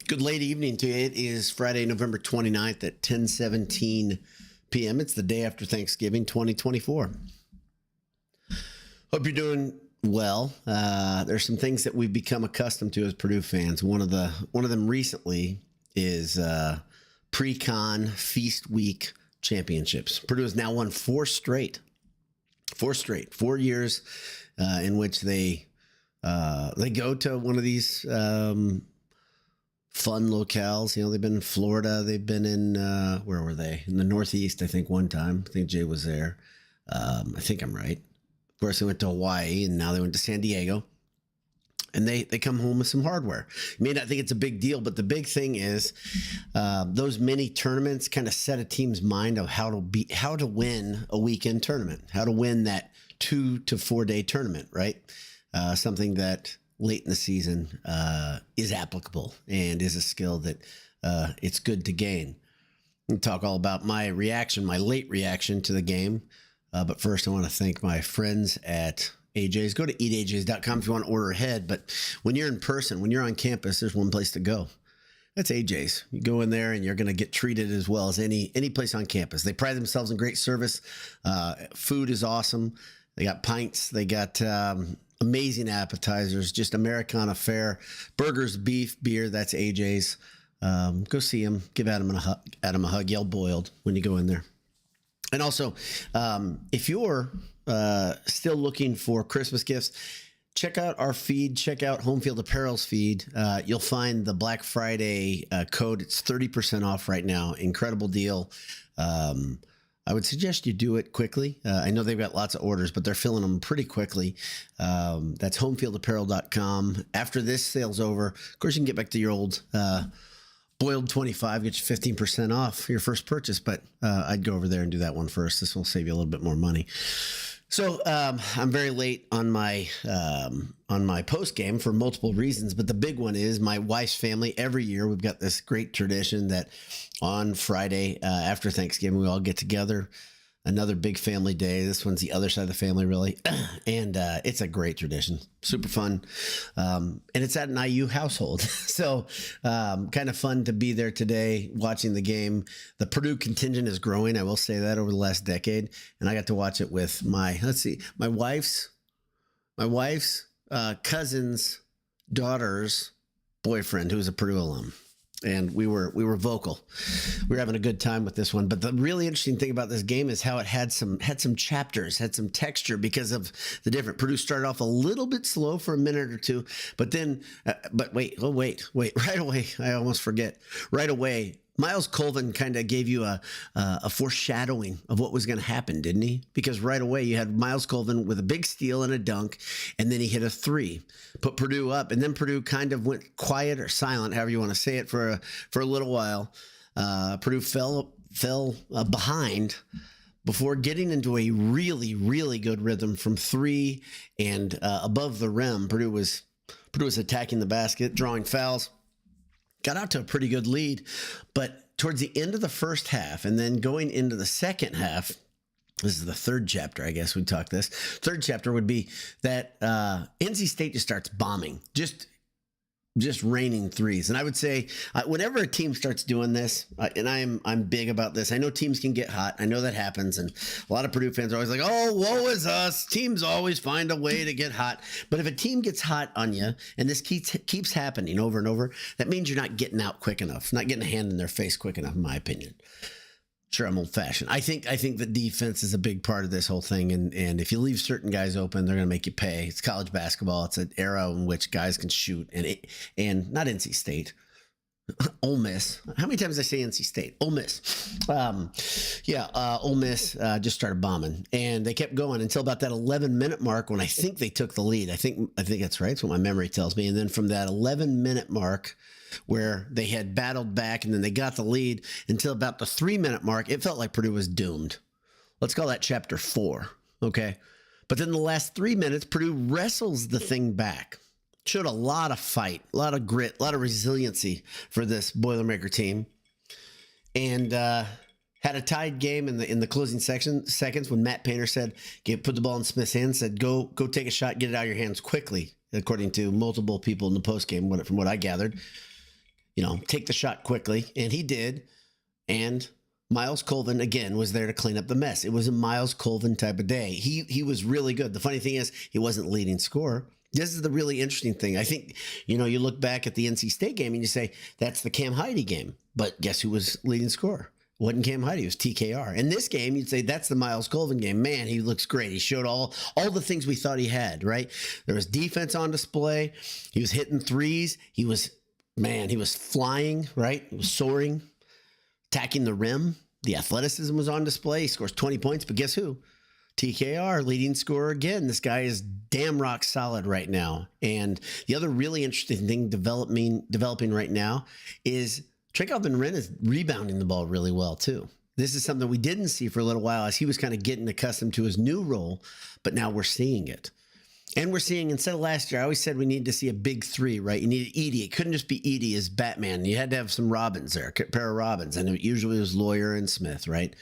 Good late evening to you. It is Friday, November 29th at 10:17 p.m. It's the day after Thanksgiving, 2024. Hope you're doing well. There's some things that we've become accustomed to as Purdue fans. One of them recently is pre-con feast week championships. Purdue has now won 4 years in which they go to one of these fun locales. You know, they've been in Florida. They've been in, where were they? In the Northeast, I think, one time. I think Jay was there. I think I'm right. Of course, they went to Hawaii, and now they went to San Diego. And they come home with some hardware. You may not think it's a big deal, but the big thing is those mini tournaments kind of set a team's mind of how to win a weekend tournament, how to win that 2 to 4 day tournament, right? Something that late in the season is applicable and is a skill that it's good to gain. We'll talk all about my late reaction to the game. But first, I want to thank my friends at AJ's. Go to eataj's.com if you want to order ahead. But when you're in person, when you're on campus, there's one place to go. That's AJ's. You go in there and you're going to get treated as well as any place on campus. They pride themselves in great service. Food is awesome. They got pints. They got amazing appetizers, just Americana fare, burgers, beef, beer. That's AJ's. Go see him. Give Adam a hug. Yell boiled when you go in there. And also, if you're still looking for Christmas gifts, check out our feed. Check out Home Field Apparel's feed. You'll find the Black Friday code. It's 30% off right now. Incredible deal. I would suggest you do it quickly. I know they've got lots of orders, but they're filling them pretty quickly. That's homefieldapparel.com. After this sale's over, of course, you can get back to your old boiled 25, get you 15% off your first purchase. But I'd go over there and do that one first. This will save you a little bit more money. So I'm very late on my post game for multiple reasons, but the big one is my wife's family. Every year we've got this great tradition that on Friday after Thanksgiving we all get together. Another big family day. This one's the other side of the family, really, and it's a great tradition. Super fun, and it's at an IU household, so kind of fun to be there today watching the game. The Purdue contingent is growing. I will say that over the last decade, and I got to watch it with my wife's cousin's daughter's boyfriend, who's a Purdue alum. And we were vocal. We were having a good time with this one. But the really interesting thing about this game is how it had some chapters, had some texture because of the different. Purdue started off a little bit slow for a minute or two, but then, wait, right away, I almost forget. Right away, Miles Colvin kind of gave you a foreshadowing of what was going to happen, didn't he? Because right away you had Miles Colvin with a big steal and a dunk, and then he hit a 3, put Purdue up, and then Purdue kind of went quiet or silent, however you want to say it, for a little while. Purdue fell behind before getting into a really, really good rhythm from 3 and above the rim. Purdue was attacking the basket, drawing fouls. Got out to a pretty good lead, but towards the end of the first half and then going into the second half, this is the third chapter, I guess we'd talk this. Third chapter would be that NC State just starts bombing, just raining threes. And I would say whenever a team starts doing this, and I'm big about this. I know teams can get hot. I know that happens. And a lot of Purdue fans are always like, oh, woe is us. Teams always find a way to get hot. But if a team gets hot on you, and this keeps happening over and over, that means you're not getting out quick enough, not getting a hand in their face quick enough, in my opinion. Sure, I'm old-fashioned. I think the defense is a big part of this whole thing, and if you leave certain guys open, they're going to make you pay. It's college basketball. It's an era in which guys can shoot, and not NC State, Ole Miss. How many times did I say NC State? Ole Miss. Ole Miss just started bombing, and they kept going until about that 11-minute mark when I think they took the lead. I think that's right. That's what my memory tells me. And then from that 11-minute mark, where they had battled back and then they got the lead until about the 3-minute mark, it felt like Purdue was doomed. Let's call that chapter 4, okay? But then the last 3 minutes, Purdue wrestles the thing back. Showed a lot of fight, a lot of grit, a lot of resiliency for this Boilermaker team. And had a tied game in the closing seconds when Matt Painter said, put the ball in Smith's hands, said, go take a shot, get it out of your hands quickly, according to multiple people in the postgame, from what I gathered. Take the shot quickly. And he did. And Miles Colvin, again, was there to clean up the mess. It was a Miles Colvin type of day. He was really good. The funny thing is, he wasn't leading scorer. This is the really interesting thing. I think, you look back at the NC State game and you say, that's the Cam Heide game. But guess who was leading scorer? It wasn't Cam Heide, it was TKR. In this game, you'd say that's the Miles Colvin game. Man, he looks great. He showed all the things we thought he had, right? There was defense on display. He was hitting threes. He was flying, right? He was soaring, attacking the rim. The athleticism was on display. He scores 20 points, but guess who? TKR, leading scorer again. This guy is damn rock solid right now. And the other really interesting thing developing right now is Trey Calvin-Wren is rebounding the ball really well too. This is something we didn't see for a little while as he was kind of getting accustomed to his new role, but now we're seeing it. And we're seeing, instead of last year, I always said we need to see a big three, right? You needed Edey. It couldn't just be Edey as Batman. You had to have some Robins there, a pair of Robins. And it usually was Lawyer and Smith, right?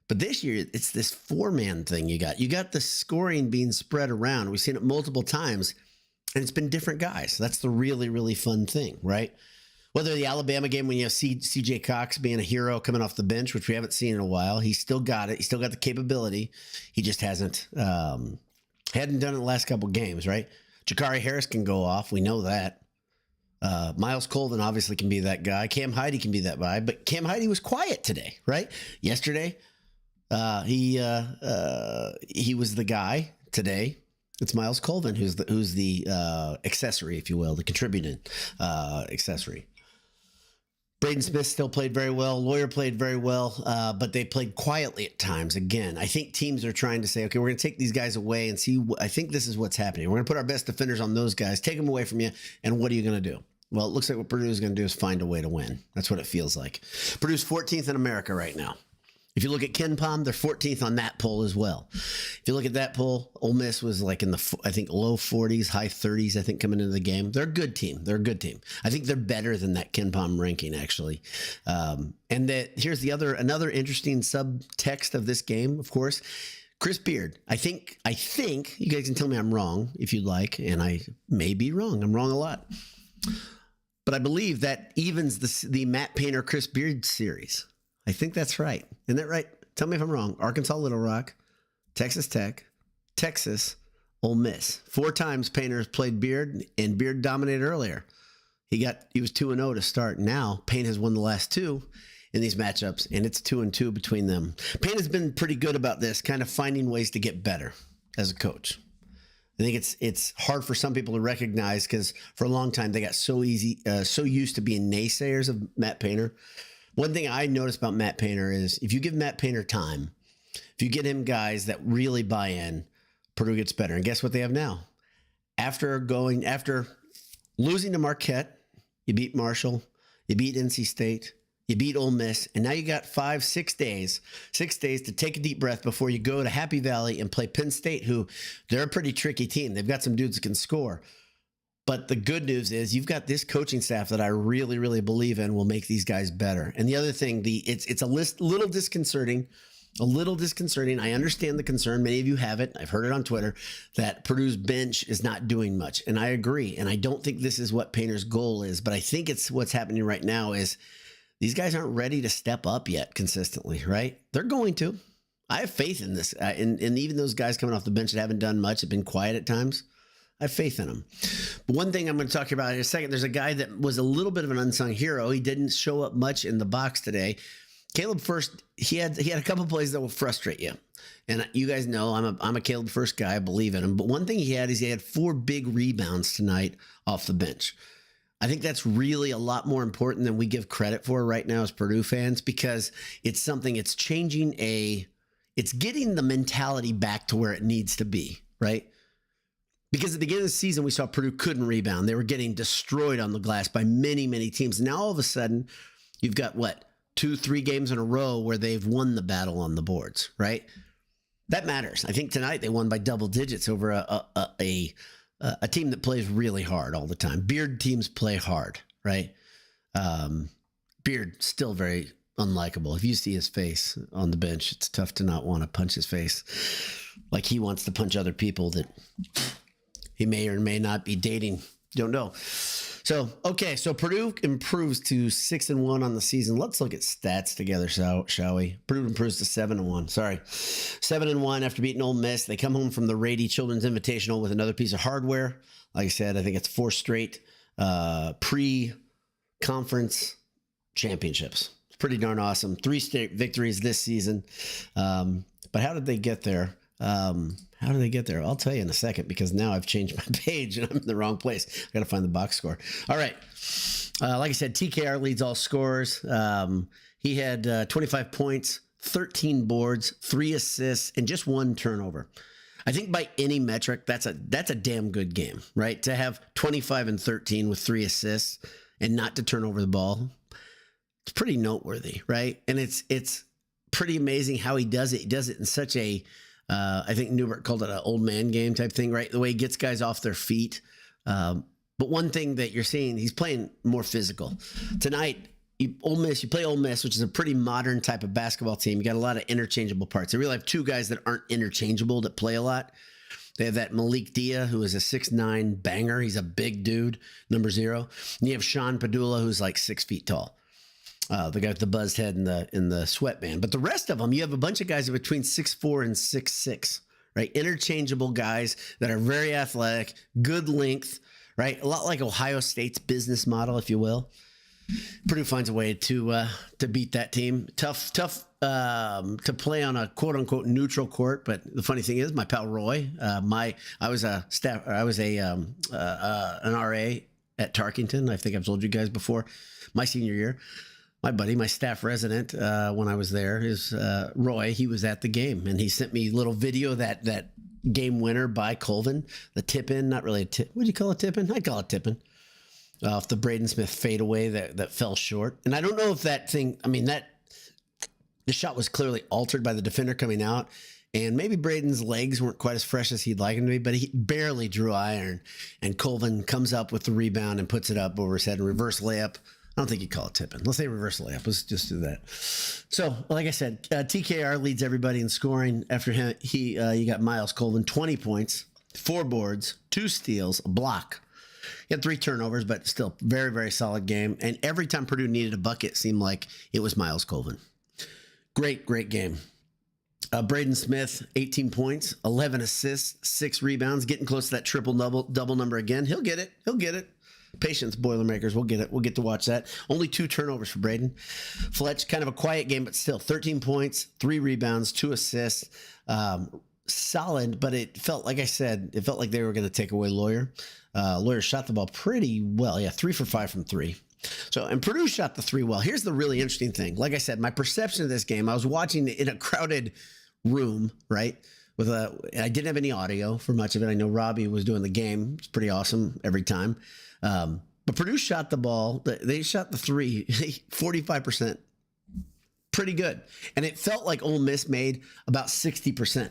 But this year, it's this four-man thing you got. You got the scoring being spread around. We've seen it multiple times, and it's been different guys. That's the really, really fun thing, right? Whether the Alabama game, when you have C.J. Cox being a hero coming off the bench, which we haven't seen in a while, he's still got it. He's still got the capability. He just hadn't done it the last couple games, right? Jakari Harris can go off. We know that. Miles Colvin obviously can be that guy. Cam Heide can be that guy, but Cam Heide was quiet today, right? Yesterday, he was the guy. Today, it's Miles Colvin who's the accessory, if you will, the contributing accessory. Braden Smith still played very well. Lawyer played very well, but they played quietly at times. Again, I think teams are trying to say, okay, we're going to take these guys away and see. I think this is what's happening. We're going to put our best defenders on those guys, take them away from you, and what are you going to do? Well, it looks like what Purdue is going to do is find a way to win. That's what it feels like. Purdue's 14th in America right now. If you look at KenPom, they're 14th on that poll as well. If you look at that poll, Ole Miss was like in the, I think, low 40s, high 30s, I think, coming into the game. They're a good team. I think they're better than that KenPom ranking, actually. And here's another interesting subtext of this game, of course. Chris Beard. I think you guys can tell me I'm wrong if you'd like, and I may be wrong. I'm wrong a lot. But I believe that evens the Matt Painter Chris Beard series. I think that's right. Isn't that right? Tell me if I'm wrong. Arkansas Little Rock, Texas Tech, Texas, Ole Miss. 4 times Painter played Beard, and Beard dominated earlier. He was 2-0 to start. Now Payne has won the last 2 in these matchups, and it's 2-2 between them. Payne has been pretty good about this, kind of finding ways to get better as a coach. I think it's hard for some people to recognize because for a long time they got so used to being naysayers of Matt Painter. One thing I noticed about Matt Painter is if you give Matt Painter time, if you get him guys that really buy in, Purdue gets better. And guess what they have now? After losing to Marquette, you beat Marshall, you beat NC State, you beat Ole Miss, and now you got 6 days to take a deep breath before you go to Happy Valley and play Penn State, who they're a pretty tricky team. They've got some dudes that can score. But the good news is you've got this coaching staff that I really, really believe in will make these guys better. And the other thing, it's a little disconcerting. I understand the concern. Many of you have it. I've heard it on Twitter that Purdue's bench is not doing much. And I agree. And I don't think this is what Painter's goal is. But I think it's what's happening right now is these guys aren't ready to step up yet consistently, right? They're going to. I have faith in this. And even those guys coming off the bench that haven't done much, have been quiet at times. I have faith in him. But one thing I'm going to talk about in a second, there's a guy that was a little bit of an unsung hero. He didn't show up much in the box today. Caleb First, he had a couple plays that will frustrate you. And you guys know I'm a Caleb First guy. I believe in him. But one thing he had 4 big rebounds tonight off the bench. I think that's really a lot more important than we give credit for right now as Purdue fans, because it's something, it's getting the mentality back to where it needs to be, right? Because at the beginning of the season, we saw Purdue couldn't rebound. They were getting destroyed on the glass by many, many teams. Now, all of a sudden, you've got, 2-3 games in a row where they've won the battle on the boards, right? That matters. I think tonight they won by double digits over a a team that plays really hard all the time. Beard teams play hard, right? Beard still very unlikable. If you see his face on the bench, it's tough to not want to punch his face. Like he wants to punch other people that he may or may not be dating. Don't know. So, okay. So Purdue improves to 6-1 on the season. Let's look at stats together, shall we? Purdue improves to 7-1. Sorry. 7-1 after beating Ole Miss. They come home from the Rady Children's Invitational with another piece of hardware. Like I said, I think it's 4 straight pre-conference championships. It's pretty darn awesome. 3 straight victories this season. But how did they get there? How do they get there? I'll tell you in a second, because now I've changed my page and I'm in the wrong place. I got to find the box score. All right. Like I said, TKR leads all scorers. He had 25 points, 13 boards, 3 assists, and just 1 turnover. I think by any metric, that's a damn good game, right? To have 25 and 13 with 3 assists and not to turn over the ball. It's pretty noteworthy, right? And it's pretty amazing how he does it. He does it in such a, I think Newbert called it an old man game type thing, right? The way he gets guys off their feet. But one thing that you're seeing, he's playing more physical. Tonight, you play Ole Miss, which is a pretty modern type of basketball team. You got a lot of interchangeable parts. They really have 2 guys that aren't interchangeable that play a lot. They have that Malik Dia, who is a 6'9" banger. He's a big dude, number 0. And you have Sean Padula, who's like 6 feet tall. The guy with the buzzed head in the sweatband. But the rest of them, you have a bunch of guys between 6'4" and 6'6", right? Interchangeable guys that are very athletic, good length, right? A lot like Ohio State's business model, if you will. Purdue finds a way to beat that team. Tough to play on a quote unquote neutral court. But the funny thing is, my pal Roy, I was an RA at Tarkington. I think I've told you guys before. My senior year. My buddy, my staff resident, when I was there, is Roy. He was at the game, and he sent me a little video that game winner by Colvin, the tip-in, not really a tip. What do you call a tip-in? I call it tip-in. Off the Braden Smith fadeaway that fell short. And I don't know if that thing, the shot was clearly altered by the defender coming out, and maybe Braden's legs weren't quite as fresh as he'd like them to be, but he barely drew iron, and Colvin comes up with the rebound and puts it up over his head, and reverse layup. I don't think you call it tipping. Let's say reverse layup. Let's just do that. So, like I said, TKR leads everybody in scoring. After him, you got Miles Colvin, 20 points, 4 boards, 2 steals, a block. He had 3 turnovers, but still very, very solid game. And every time Purdue needed a bucket, it seemed like it was Miles Colvin. Great game. Braden Smith, 18 points, 11 assists, 6 rebounds, getting close to that triple-double number again. He'll get it. Patience, Boilermakers. We'll get it. We'll get to watch that. Only 2 turnovers for Braden. Fletch, kind of a quiet game, but still 13 points, 3 rebounds, 2 assists. Solid, but it felt, like I said, like they were going to take away Lawyer. Lawyer shot the ball pretty well. Yeah, 3 for 5 from 3. So, and Purdue shot the 3 well. Here's the really interesting thing. Like I said, my perception of this game, I was watching in a crowded room, right? I didn't have any audio for much of it. I know Robbie was doing the game. It's pretty awesome every time. But Purdue shot the ball. They shot the 3, 45%. Pretty good. And it felt like Ole Miss made about 60%.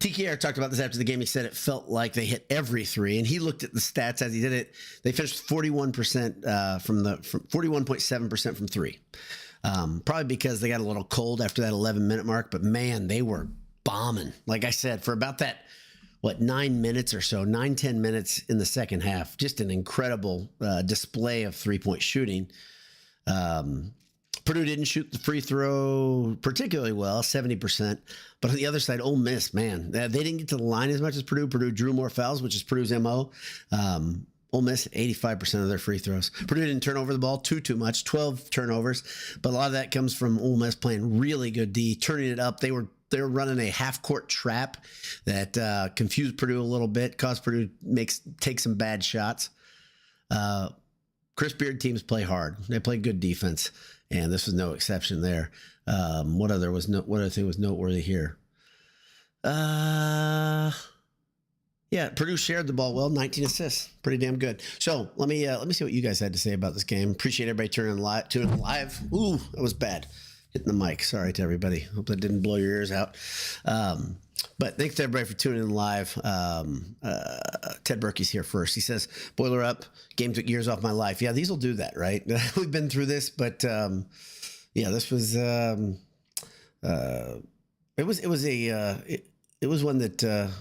TKR talked about this after the game. He said it felt like they hit every 3, and he looked at the stats as he did it. They finished 41% from 41.7% from 3. Probably because they got a little cold after that 11-minute mark, but man, they were bombing. Like I said, for about that 9 minutes or so, 9-10 minutes in the second half. Just an incredible display of 3-point shooting. Purdue didn't shoot the free throw particularly well, 70%. But on the other side, Ole Miss, man, they didn't get to the line as much as Purdue. Purdue drew more fouls, which is Purdue's MO. Ole Miss, 85% of their free throws. Purdue didn't turn over the ball too much, 12 turnovers. But a lot of that comes from Ole Miss playing really good D, turning it up. They were running a half-court trap that confused Purdue a little bit, caused Purdue take some bad shots. Chris Beard teams play hard. They play good defense, and this was no exception there. What other thing was noteworthy here? Yeah, Purdue shared the ball well, 19 assists, pretty damn good. So let me see what you guys had to say about this game. Appreciate everybody tuning live. Ooh, that was bad. Hitting the mic. Sorry to everybody. Hope that didn't blow your ears out. But thanks to everybody for tuning in live. Ted Berkey's here first. He says, "Boiler up. Game took years off my life." Yeah, these will do that, right? We've been through this, but yeah, this was it was one that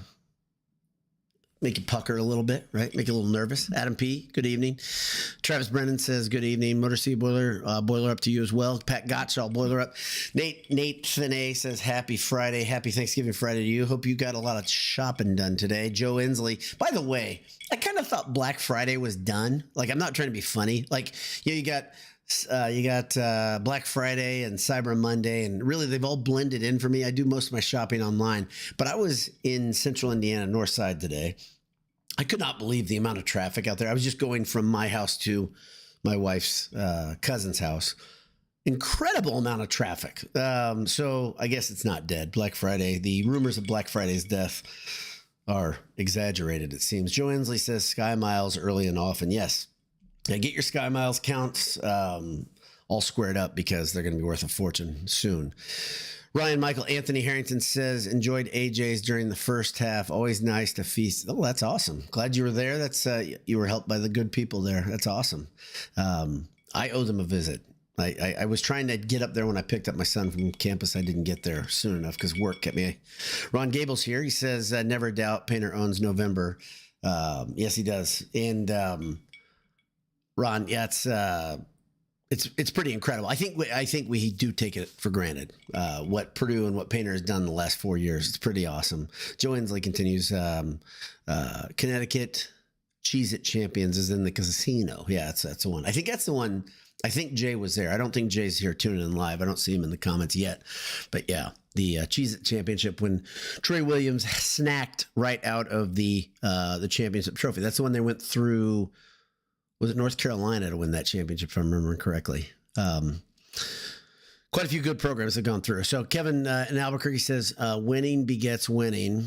make you pucker a little bit, right? Make you a little nervous. Adam P, good evening. Travis Brennan says, good evening. Motor City Boiler, boiler up to you as well. Pat Gottschall, boiler up. Nate Finney says, happy Friday. Happy Thanksgiving Friday to you. Hope you got a lot of shopping done today. Joe Inslee. By the way, I kind of thought Black Friday was done. Like, I'm not trying to be funny. Like, you got Black Friday and Cyber Monday, and really they've all blended in for me. I do most of my shopping online, but I was in central Indiana, North Side today. I could not believe the amount of traffic out there. I was just going from my house to my wife's cousin's house. Incredible amount of traffic. So I guess it's not dead. Black Friday, the rumors of Black Friday's death are exaggerated, it seems. Joe Inslee says Sky Miles early and often. Yes. Yeah, get your Sky Miles counts all squared up because they're going to be worth a fortune soon. Ryan Michael Anthony Harrington says, enjoyed AJ's during the first half. Always nice to feast. Oh, that's awesome. Glad you were there. That's you were helped by the good people there. That's awesome. I owe them a visit. I was trying to get up there when I picked up my son from campus. I didn't get there soon enough because work kept me. Ron Gable's here. He says, never doubt Painter owns November. Yes, he does. And Ron, yeah, it's pretty incredible. I think we do take it for granted. What Purdue and what Painter has done in the last 4 years, it's pretty awesome. Joe Inslee continues. Connecticut Cheez-It Champions is in the casino. Yeah, that's the one. I think that's the one. I think Jay was there. I don't think Jay's here tuning in live. I don't see him in the comments yet. But yeah, the Cheez-It Championship when Trey Williams snacked right out of the championship trophy. That's the one they went through. Was it North Carolina to win that championship, if I'm remembering correctly? Quite a few good programs have gone through. So Kevin in Albuquerque says, winning begets winning.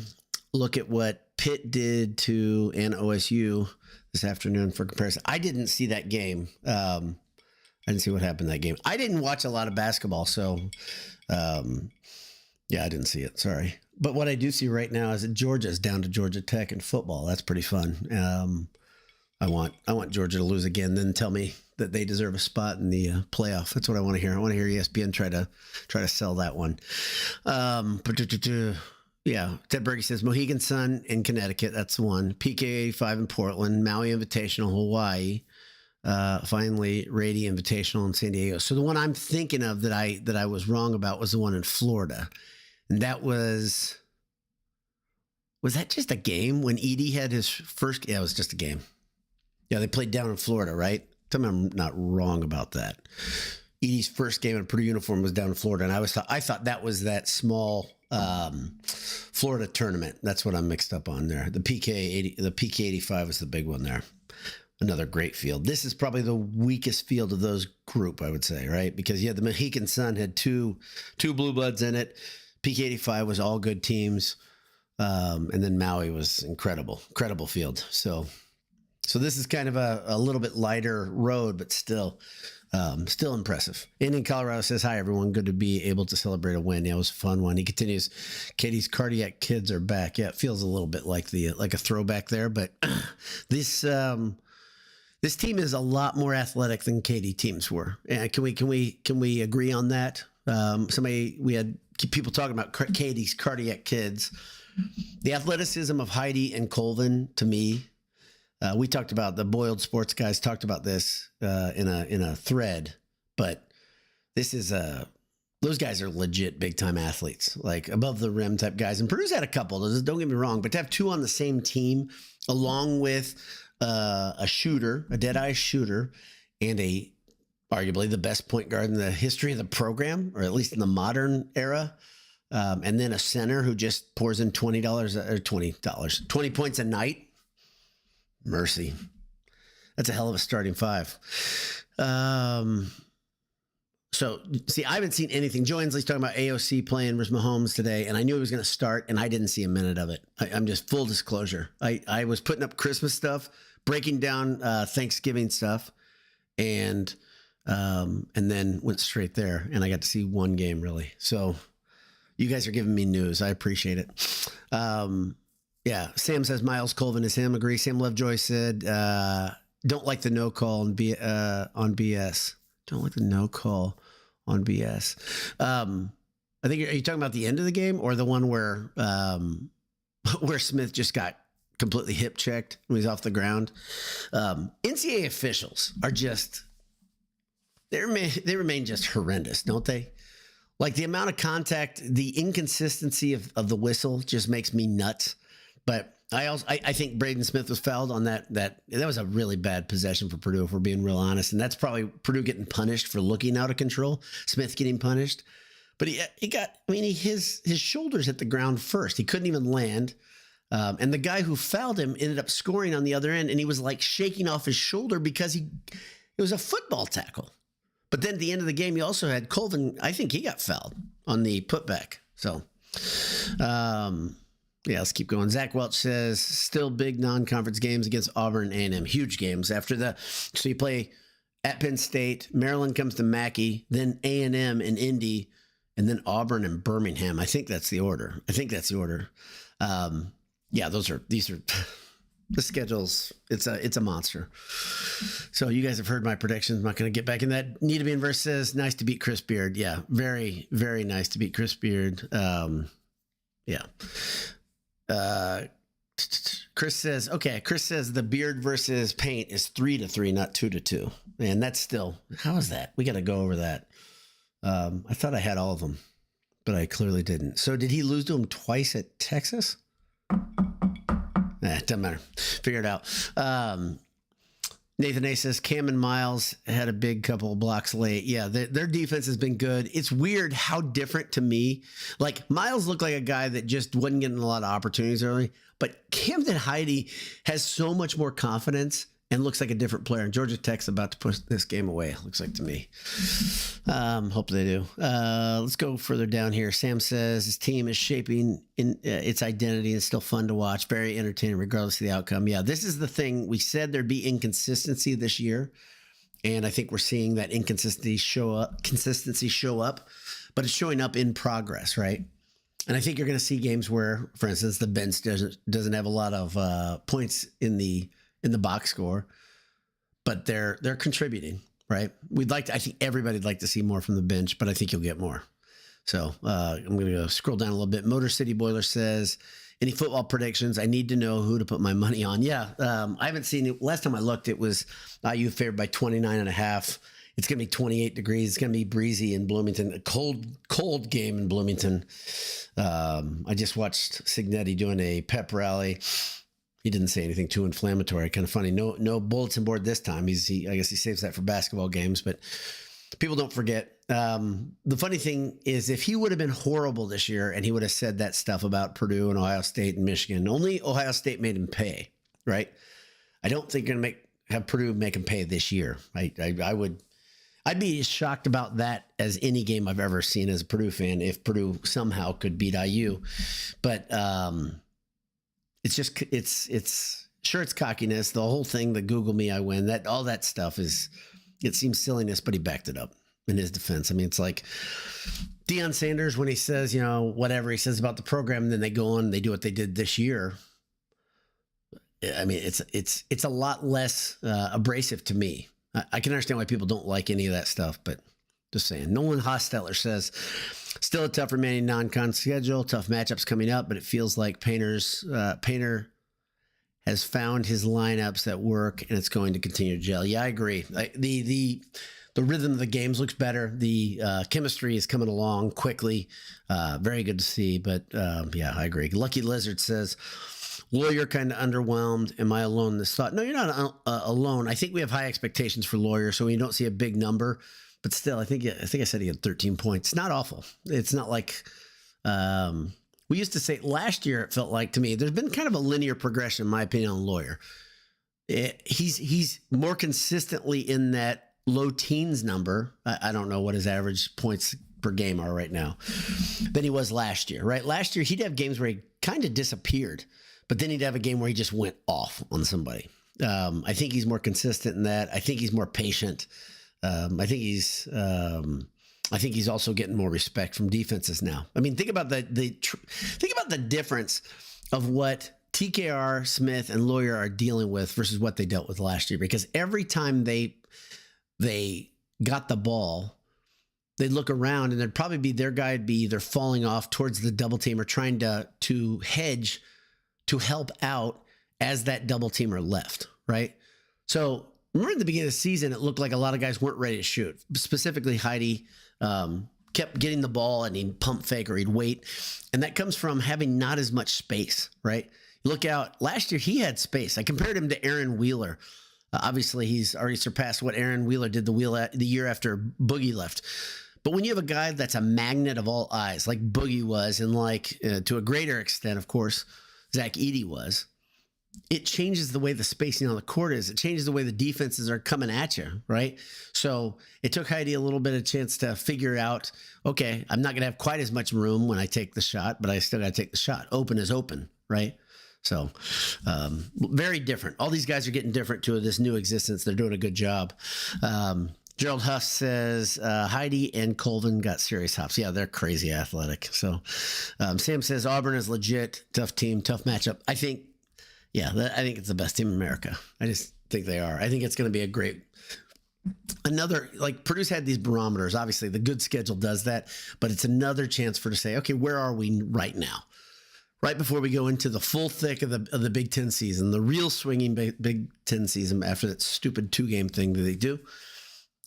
Look at what Pitt did to an OSU this afternoon for comparison. I didn't see that game. I didn't see what happened in that game. I didn't watch a lot of basketball, so yeah, I didn't see it. Sorry. But what I do see right now is that Georgia's down to Georgia Tech in football. That's pretty fun. I want Georgia to lose again, then tell me that they deserve a spot in the playoff. That's what I want to hear. I want to hear ESPN try to sell that one. Yeah, Ted Berge says Mohegan Sun in Connecticut. That's the one. PK85 in Portland, Maui Invitational, Hawaii. Finally, Rady Invitational in San Diego. So the one I'm thinking of that I was wrong about was the one in Florida, and that was that just a game when Edie had his first? Yeah, it was just a game. Yeah, they played down in Florida, right? Tell me I'm not wrong about that. Edie's first game in a Purdue uniform was down in Florida, and I thought that was that small Florida tournament. That's what I'm mixed up on there. The PK85 was the big one there. Another great field. This is probably the weakest field of those group, I would say, right? Because the Mohegan Sun had two blue bloods in it. PK85 was all good teams, and then Maui was incredible field. So this is kind of a little bit lighter road, but still impressive. Indian Colorado says, hi, everyone. Good to be able to celebrate a win. Yeah, it was a fun one. He continues, Katie's cardiac kids are back. Yeah, it feels a little bit like a throwback there, but this team is a lot more athletic than Katie teams were. And can we agree on that? We had people talking about Katie's cardiac kids. The athleticism of Heidi and Colvin, to me, we talked about the Boiled Sports guys talked about this in a thread, but this is those guys are legit big time athletes, like above the rim type guys. And Purdue's had a couple. Don't get me wrong, but to have two on the same team, along with a shooter, a dead-eye shooter, and arguably the best point guard in the history of the program, or at least in the modern era. And then a center who just pours in $20 or $20 points a night. Mercy. That's a hell of a starting five. So, see, I haven't seen anything. Joe Inslee's talking about AOC playing versus Mahomes today, and I knew he was going to start, and I didn't see a minute of it. I'm just full disclosure. I was putting up Christmas stuff, breaking down Thanksgiving stuff, and then went straight there, and I got to see one game, really. So, You guys are giving me news. I appreciate it. Yeah, Sam says Miles Colvin is him. Agree. Sam Lovejoy said, don't like the no call on BS. Don't like the no call on BS. I think, are you talking about the end of the game or the one where Smith just got completely hip checked when he's off the ground? NCAA officials are just, they remain just horrendous, don't they? Like the amount of contact, the inconsistency of the whistle just makes me nuts. But I think Braden Smith was fouled on that was a really bad possession for Purdue, if we're being real honest. And that's probably Purdue getting punished for looking out of control, Smith getting punished. But his shoulders hit the ground first. He couldn't even land. And the guy who fouled him ended up scoring on the other end, and he was like shaking off his shoulder because it was a football tackle. But then at the end of the game, you also had Colvin. I think he got fouled on the putback. So, yeah, let's keep going. Zach Welch says, still big non-conference games against Auburn and A&M. Huge games. So you play at Penn State, Maryland comes to Mackey, then A&M and Indy, and then Auburn and Birmingham. I think that's the order. Yeah, these are the schedule's, it's a monster. So you guys have heard my predictions. I'm not going to get back in that. Need to be in verse says, nice to beat Chris Beard. Yeah, very, very nice to beat Chris Beard. Yeah. Chris says the Beard versus Paint is 3-3, not 2-2. Man, that's still, how is that? We got to go over that. I thought I had all of them, but I clearly didn't. So did he lose to him twice at Texas? It doesn't matter. Figure it out. Nathan A says Cam and Miles had a big couple of blocks late. Yeah, their defense has been good. It's weird how different to me. Like Miles looked like a guy that just wasn't getting a lot of opportunities early, but Camden Heide has so much more confidence and looks like a different player. And Georgia Tech's about to push this game away, looks like to me. Hope they do. Let's go further down here. Sam says his team is shaping in its identity and still fun to watch. Very entertaining regardless of the outcome. Yeah, this is the thing. We said there'd be inconsistency this year. And I think we're seeing that consistency show up, but it's showing up in progress, right? And I think you're going to see games where, for instance, the bench doesn't have a lot of points in the box score, but they're contributing, right? I think everybody'd like to see more from the bench, but I think you'll get more. So I'm going to go scroll down a little bit. Motor City Boiler says, any football predictions? I need to know who to put my money on. Yeah. I haven't seen it. Last time I looked, it was IU favored by 29.5. It's going to be 28 degrees. It's going to be breezy in Bloomington, a cold game in Bloomington. I just watched Signetti doing a pep rally. He didn't say anything too inflammatory. Kind of funny. No bulletin board this time. I guess he saves that for basketball games, but people don't forget. The funny thing is, if he would have been horrible this year and he would have said that stuff about Purdue and Ohio State and Michigan, only Ohio State made him pay, right? I don't think you're going to have Purdue make him pay this year. I'd be as shocked about that as any game I've ever seen as a Purdue fan if Purdue somehow could beat IU. But, it's cockiness. The whole thing, the Google me, I win, all that stuff it seems silliness, but he backed it up in his defense. I mean, it's like Deion Sanders, when he says, whatever he says about the program, and then they go on and they do what they did this year. I mean, it's a lot less abrasive to me. I can understand why people don't like any of that stuff, but just saying. Nolan Hosteller says, still a tough remaining non-con schedule, tough matchups coming up, but it feels like Painter has found his lineups that work, and it's going to continue to gel. Yeah, I agree. The rhythm of the games looks better. The chemistry is coming along quickly. Very good to see, but yeah, I agree. Lucky Lizard says, Lawyer kind of underwhelmed. Am I alone in this thought? No, you're not alone. I think we have high expectations for Lawyer, so when you don't see a big number, but still, I think I said he had 13 points. It's not awful. It's not like we used to say last year. It felt like to me there's been kind of a linear progression, in my opinion, on Lawyer. He's more consistently in that low teens number. I don't know what his average points per game are right now than he was last year. Right, last year he'd have games where he kind of disappeared, but then he'd have a game where he just went off on somebody. I think he's more consistent in that. I think he's more patient. I think he's I think he's also getting more respect from defenses now. I mean, think about the difference of what TKR, Smith, and Lawyer are dealing with versus what they dealt with last year. Because every time they got the ball, they'd look around and there'd probably be their guy would be either falling off towards the double team or trying to hedge to help out as that double teamer left, right? So remember in the beginning of the season, it looked like a lot of guys weren't ready to shoot. Specifically, Heidi kept getting the ball and he'd pump fake or he'd wait. And that comes from having not as much space, right? Look out. Last year, he had space. I compared him to Aaron Wheeler. Obviously, he's already surpassed what Aaron Wheeler did the year after Boogie left. But when you have a guy that's a magnet of all eyes, like Boogie was, and like to a greater extent, of course, Zach Edey was, it changes the way the spacing on the court is. It changes the way the defenses are coming at you, right? So it took Heidi a little bit of chance to figure out, okay, I'm not going to have quite as much room when I take the shot, but I still got to take the shot. Open is open, right? So very different. All these guys are getting different to this new existence. They're doing a good job. Gerald Huff says Heidi and Colvin got serious hops. Yeah, they're crazy athletic. So Sam says Auburn is legit. Tough team, tough matchup. I think it's the best team in America. I just think they are. I think it's going to be a great. Like Purdue's had these barometers. Obviously, the good schedule does that, but it's another chance to say, okay, where are we right now? Right before we go into the full thick of the Big Ten season, the real swinging Big Ten season after that stupid 2-game thing that they do,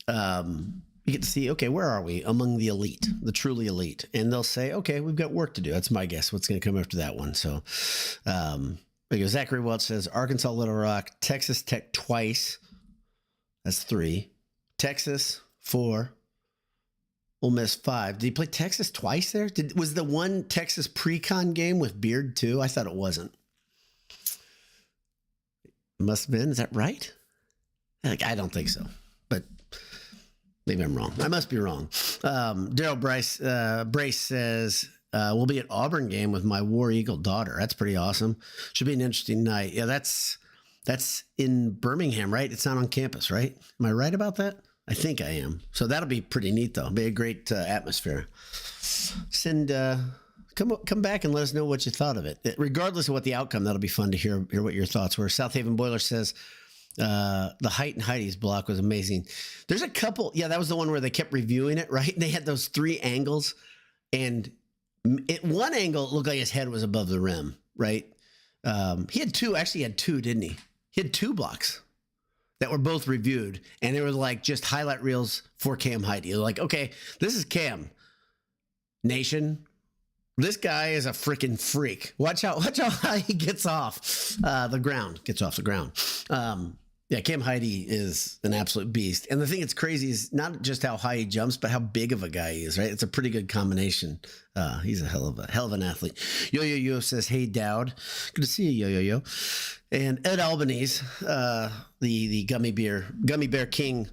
you get to see, okay, where are we among the elite, the truly elite? And they'll say, okay, we've got work to do. That's my guess. What's going to come after that one? So, Zachary Welch says Arkansas, Little Rock, Texas Tech twice. That's 3. Texas 4. Ole Miss 5. Did he play Texas twice there? Was the one Texas pre-con game with Beard too? I thought it wasn't. It must have been. Is that right? I don't think so, but maybe I'm wrong. I must be wrong. Daryl Brace says, we'll be at Auburn game with my War Eagle daughter. That's pretty awesome. Should be an interesting night. Yeah, that's in Birmingham, right? It's not on campus, right? Am I right about that? I think I am. So that'll be pretty neat, though. Be a great atmosphere. Come back and let us know what you thought of it. Regardless of what the outcome, that'll be fun to hear what your thoughts were. South Haven Boiler says the height and Heidi's block was amazing. There's a couple. Yeah, that was the one where they kept reviewing it, right? And they had those 3 angles, and at one angle it looked like his head was above the rim, right? He had 2. Actually, he had 2, didn't he? He had 2 blocks that were both reviewed, and they were like just highlight reels for Cam Heidi. They're like, okay, this is Cam Nation. This guy is a freaking freak. Watch out how he gets off the ground. Gets off the ground. Yeah, Cam Heidi is an absolute beast. And the thing that's crazy is not just how high he jumps, but how big of a guy he is, right? It's a pretty good combination. He's a hell of an athlete. Yo says, hey, Dowd. Good to see you, Yo. And Ed Albanese, the gummy bear king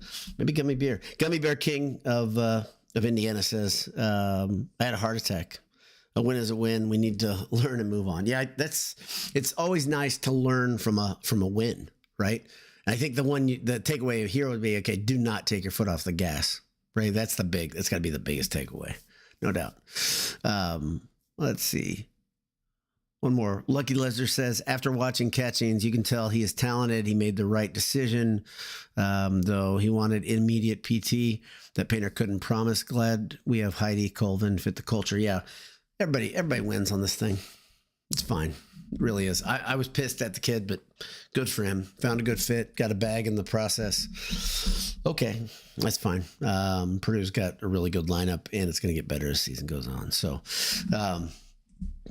of Indiana says, I had a heart attack. A win is a win. We need to learn and move on. Yeah, it's always nice to learn from a win, right? And I think the takeaway here would be, okay, do not take your foot off the gas, right? That's got to be the biggest takeaway, no doubt. Let's see. One more. Lucky Lesnar says, after watching Catchings, you can tell he is talented. He made the right decision, though he wanted immediate PT that Painter couldn't promise. Glad we have Heidi Colvin fit the culture. Yeah, everybody wins on this thing. It's fine. It really is. I was pissed at the kid, but good for him. Found a good fit. Got a bag in the process. Okay, that's fine. Purdue's got a really good lineup, and it's going to get better as the season goes on. So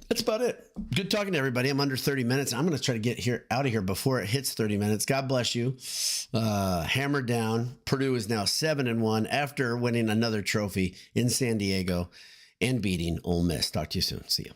that's about it. Good talking to everybody. I'm under 30 minutes. I'm going to try to get out of here before it hits 30 minutes. God bless you. Hammer down. Purdue is now 7-1 after winning another trophy in San Diego and beating Ole Miss. Talk to you soon. See you.